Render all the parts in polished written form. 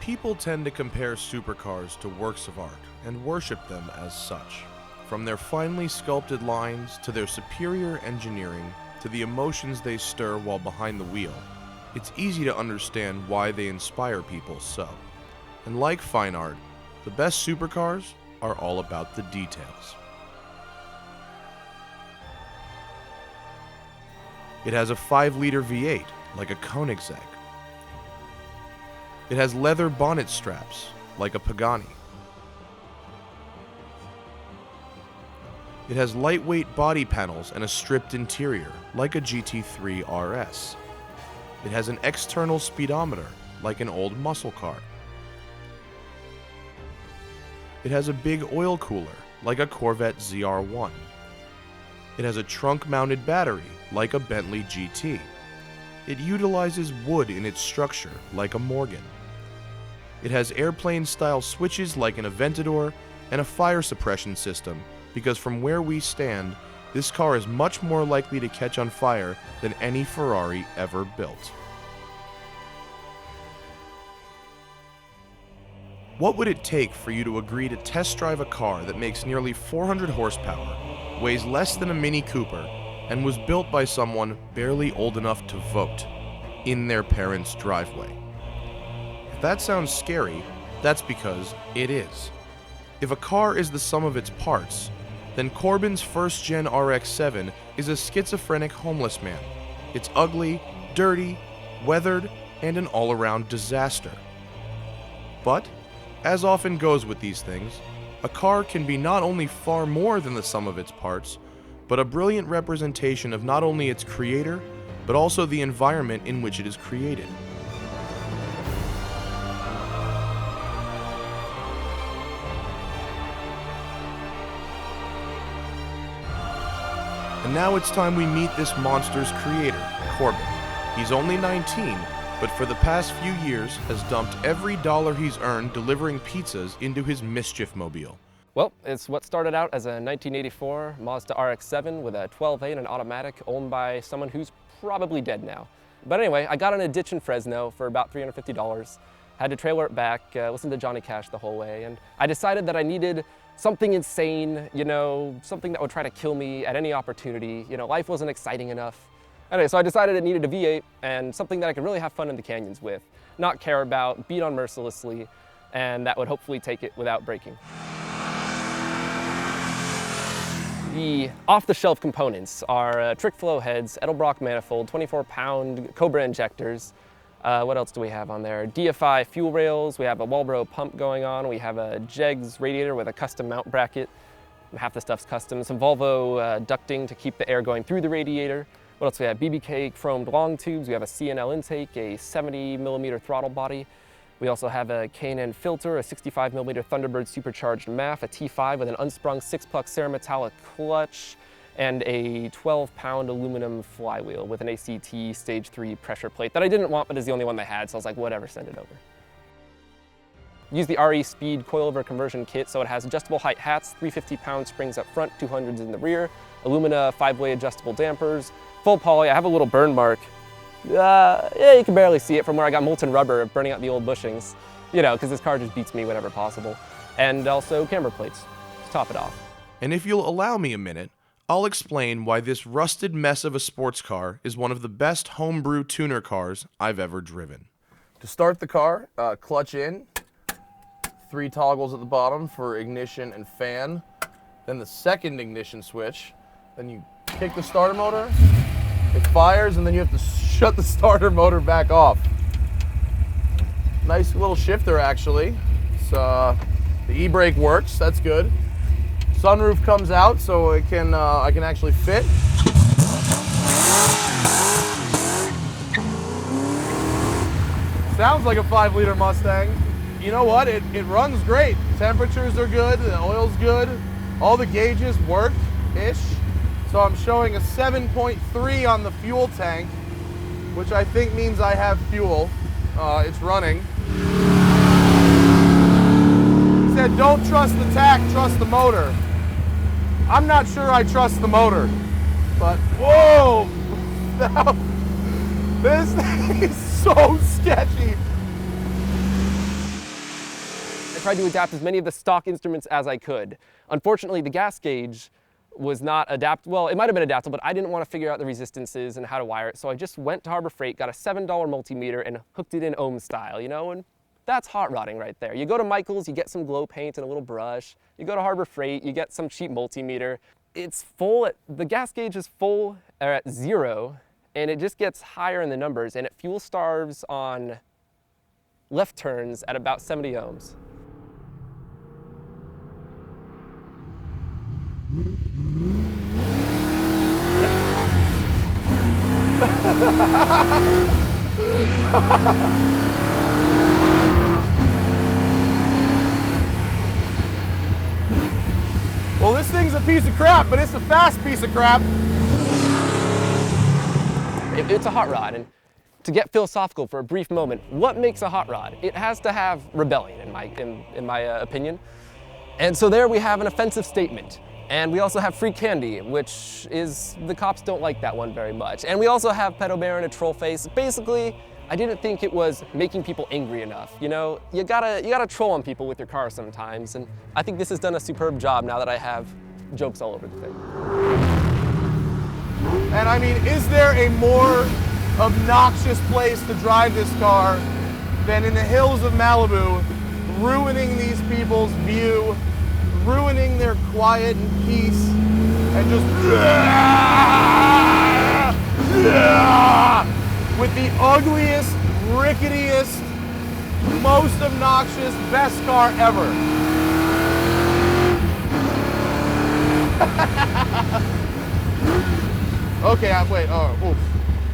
People tend to compare supercars to works of art and worship them as such. From their finely sculpted lines to their superior engineering to the emotions they stir while behind the wheel, it's easy to understand why they inspire people so. And like fine art, the best supercars are all about the details. It has a 5-liter V8, like a Koenigsegg. It has leather bonnet straps, like a Pagani. It has lightweight body panels and a stripped interior, like a GT3 RS. It has an external speedometer, like an old muscle car. It has a big oil cooler, like a Corvette ZR1. It has a trunk-mounted battery, like a Bentley GT. It utilizes wood in its structure, like a Morgan. It has airplane-style switches like an Aventador and a fire suppression system, because from where we stand, this car is much more likely to catch on fire than any Ferrari ever built. What would it take for you to agree to test drive a car that makes nearly 400 horsepower, weighs less than a Mini Cooper, and was built by someone barely old enough to vote in their parents' driveway? If that sounds scary, that's because it is. If a car is the sum of its parts, then Corbin's first-gen RX7 is a schizophrenic homeless man. It's ugly, dirty, weathered, and an all-around disaster. But, as often goes with these things, a car can be not only far more than the sum of its parts, but a brilliant representation of not only its creator, but also the environment in which it is created. And now it's time we meet this monster's creator, Corbin. He's only 19, but for the past few years has dumped every dollar he's earned delivering pizzas into his mischief mobile. Well, it's what started out as a 1984 Mazda RX-7 with a 12A and an automatic owned by someone who's probably dead now. But anyway, I got in a ditch in Fresno for about $350, had to trailer it back, listened to Johnny Cash the whole way, and I decided that I needed something insane, something that would try to kill me at any opportunity. Life wasn't exciting enough. Anyway, so I decided it needed a V8 and something that I could really have fun in the canyons with, not care about, beat on mercilessly, and that would hopefully take it without breaking. The off-the-shelf components are trick flow heads, Edelbrock manifold, 24-pound Cobra injectors. What else do we have on there? DFI fuel rails, we have a Walbro pump going on, we have a Jegs radiator with a custom mount bracket. Half the stuff's custom. Some Volvo ducting to keep the air going through the radiator. What else do we have? BBK chromed long tubes, we have a CNL intake, a 70mm throttle body. We also have a K&N filter, a 65mm Thunderbird supercharged MAF, a T5 with an unsprung 6-puck cerametallic clutch, and a 12-pound aluminum flywheel with an ACT Stage 3 pressure plate that I didn't want, but is the only one they had, so I was like, whatever, send it over. Use the RE Speed coilover conversion kit, so it has adjustable height hats, 350-pound springs up front, 200s in the rear, Illumina 5-way adjustable dampers, full poly. I have a little burn mark. Yeah, you can barely see it from where I got molten rubber burning out the old bushings, because this car just beats me whenever possible. And also camber plates to top it off. And if you'll allow me a minute, I'll explain why this rusted mess of a sports car is one of the best homebrew tuner cars I've ever driven. To start the car, clutch in, 3 toggles at the bottom for ignition and fan, then the second ignition switch, then you kick the starter motor, it fires, and then you have to shut the starter motor back off. Nice little shifter, actually. The e-brake works, that's good. Sunroof comes out, so it can I can actually fit. Sounds like a 5-liter Mustang. You know what? It runs great. Temperatures are good, the oil's good, all the gauges work-ish. So I'm showing a 7.3 on the fuel tank, which I think means I have fuel. It's running. He said, don't trust the tach, trust the motor. I'm not sure I trust the motor, but whoa! This thing is so sketchy. tried to adapt as many of the stock instruments as I could. Unfortunately, the gas gauge was not adaptable. Well, it might have been adaptable, but I didn't want to figure out the resistances and how to wire it, so I just went to Harbor Freight, got a $7 multimeter, and hooked it in ohm style, you know, and that's hot rodding right there. You go to Michael's, you get some glow paint and a little brush. You go to Harbor Freight, you get some cheap multimeter. It's full, the gas gauge is full at 0, and it just gets higher in the numbers, and it fuel starves on left turns at about 70 ohms. Well, this thing's a piece of crap, but it's a fast piece of crap. It's a hot rod, and to get philosophical for a brief moment, what makes a hot rod? It has to have rebellion, in my opinion. And so there we have an offensive statement. And we also have free candy, which is, the cops don't like that one very much. And we also have pedo bear and a troll face. Basically, I didn't think it was making people angry enough. You know, you gotta troll on people with your car sometimes, and I think this has done a superb job now that I have jokes all over the thing. And I mean, is there a more obnoxious place to drive this car than in the hills of Malibu, ruining these people's view, ruining their quiet and peace, and just with the ugliest, ricketiest, most obnoxious, best car ever. Okay, wait, oh, oof.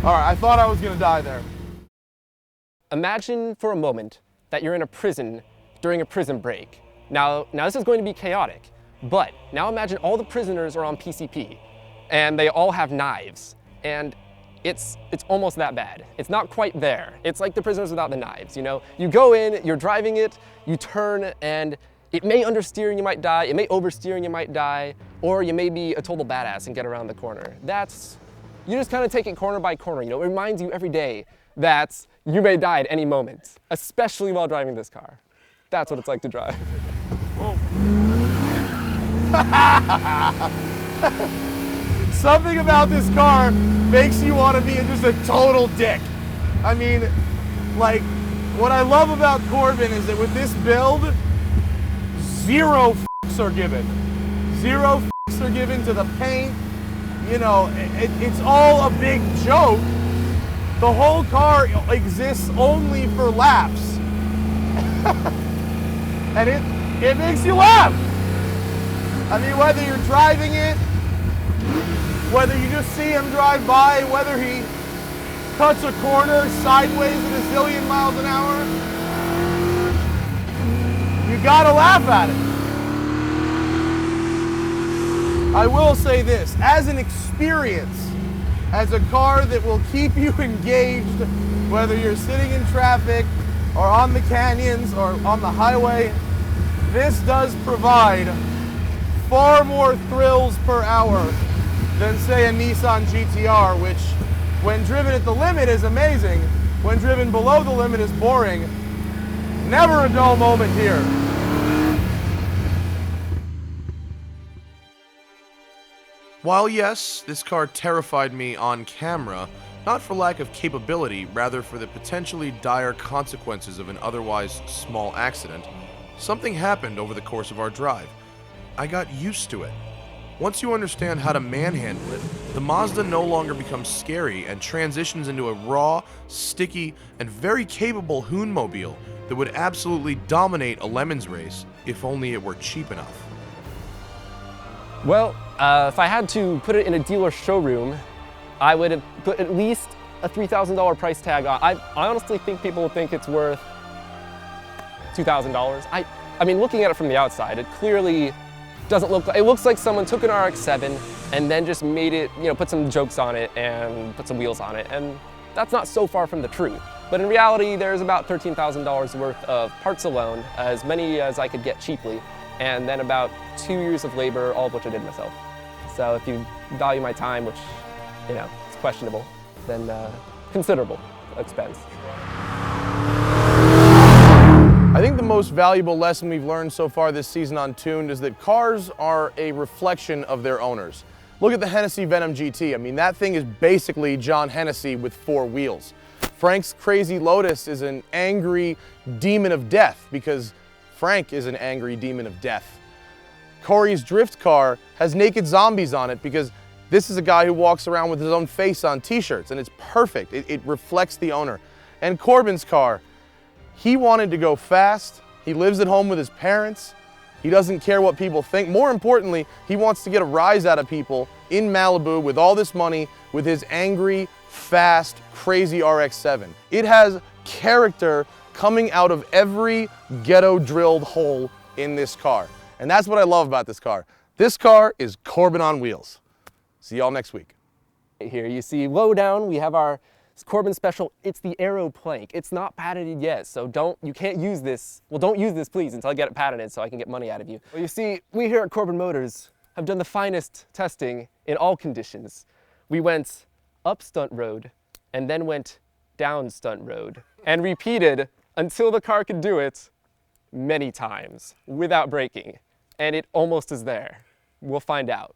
All right, I thought I was gonna die there. Imagine for a moment that you're in a prison during a prison break. Now this is going to be chaotic, but now imagine all the prisoners are on PCP and they all have knives, and it's almost that bad. It's not quite there. It's like the prisoners without the knives, you know? You go in, you're driving it, you turn, and it may understeer and you might die, it may oversteer and you might die, or you may be a total badass and get around the corner. You just kind of take it corner by corner, you know? It reminds you every day that you may die at any moment, especially while driving this car. That's what it's like to drive. Something about this car makes you want to be just a total dick. I mean, like, what I love about Corbin is that with this build, 0 f***s are given. 0 f***s are given to the paint. You know, it's all a big joke. The whole car exists only for laughs. And it makes you laugh. I mean, whether you're driving it, whether you just see him drive by, whether he cuts a corner sideways at a zillion miles an hour, you gotta laugh at it. I will say this, as an experience, as a car that will keep you engaged, whether you're sitting in traffic or on the canyons or on the highway, this does provide far more thrills per hour than, say, a Nissan GTR, which, when driven at the limit, is amazing. When driven below the limit is boring. Never a dull moment here. While yes, this car terrified me on camera, not for lack of capability, rather for the potentially dire consequences of an otherwise small accident, something happened over the course of our drive. I got used to it. Once you understand how to manhandle it, the Mazda no longer becomes scary and transitions into a raw, sticky, and very capable Hoonmobile that would absolutely dominate a Lemons race if only it were cheap enough. Well, if I had to put it in a dealer showroom, I would have put at least a $3,000 price tag on. I honestly think people will think it's worth $2,000. I mean, looking at it from the outside, it clearly doesn't look like, it looks like someone took an RX7 and then just made it, you know, put some jokes on it and put some wheels on it, and that's not so far from the truth. But in reality, there's about $13,000 worth of parts alone, as many as I could get cheaply, and then about 2 years of labor, all of which I did myself. So if you value my time, which, you know, it's questionable, then considerable expense. I think the most valuable lesson we've learned so far this season on Tuned is that cars are a reflection of their owners. Look at the Hennessy Venom GT. I mean, that thing is basically John Hennessy with 4 wheels. Frank's Crazy Lotus is an angry demon of death because Frank is an angry demon of death. Corey's drift car has naked zombies on it because this is a guy who walks around with his own face on t-shirts, and it's perfect. It reflects the owner. And Corbin's car, he wanted to go fast. He lives at home with his parents. He doesn't care what people think. More importantly, he wants to get a rise out of people in Malibu with all this money with his angry, fast, crazy RX7. It has character coming out of every ghetto drilled hole in this car. And that's what I love about this car. This car is Corbin on wheels. See y'all next week. Here you see low down, we have our Corbin special. It's the Aero plank. It's not patented yet, so you can't use this. Well, don't use this, please, until I get it patented so I can get money out of you. Well, you see, we here at Corbin Motors have done the finest testing in all conditions. We went up stunt road and then went down stunt road and repeated until the car could do it many times without braking. And it almost is there. We'll find out.